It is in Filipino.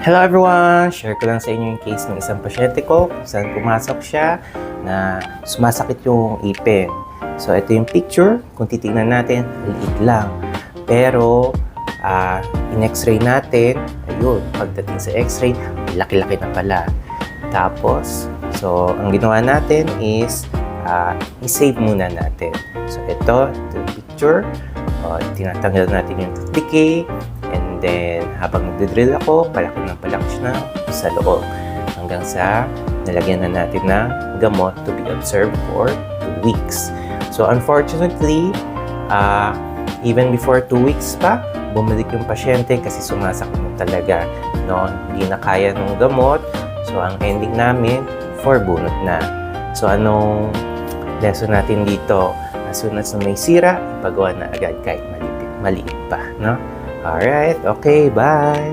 Hello everyone! Share ko lang sa inyo yung case ng isang pasyente ko kung saan pumasok siya na sumasakit yung ipin. So ito yung picture, kung titignan natin, liit lang. Pero in-x-ray natin, ayun, pagdating sa x-ray, laki-laki na pala. Tapos, so ang ginawa natin is i-save muna natin. So ito yung picture, tinatanggal natin yung tooth decay. And then, habang nagdidrill ako, palaki ng palaki siya sa loob. Hanggang sa nalagyan na natin ng gamot to be observed for 2 weeks. So, unfortunately, even before 2 weeks pa, bumalik yung pasyente kasi sumasakit na talaga. No? Hindi na kaya ng gamot. So, ang ending namin, 4 bunot na. So, anong lesson natin dito? As soon as may sira, ipagawa na agad kahit maliit pa. No? Alright, okay, bye!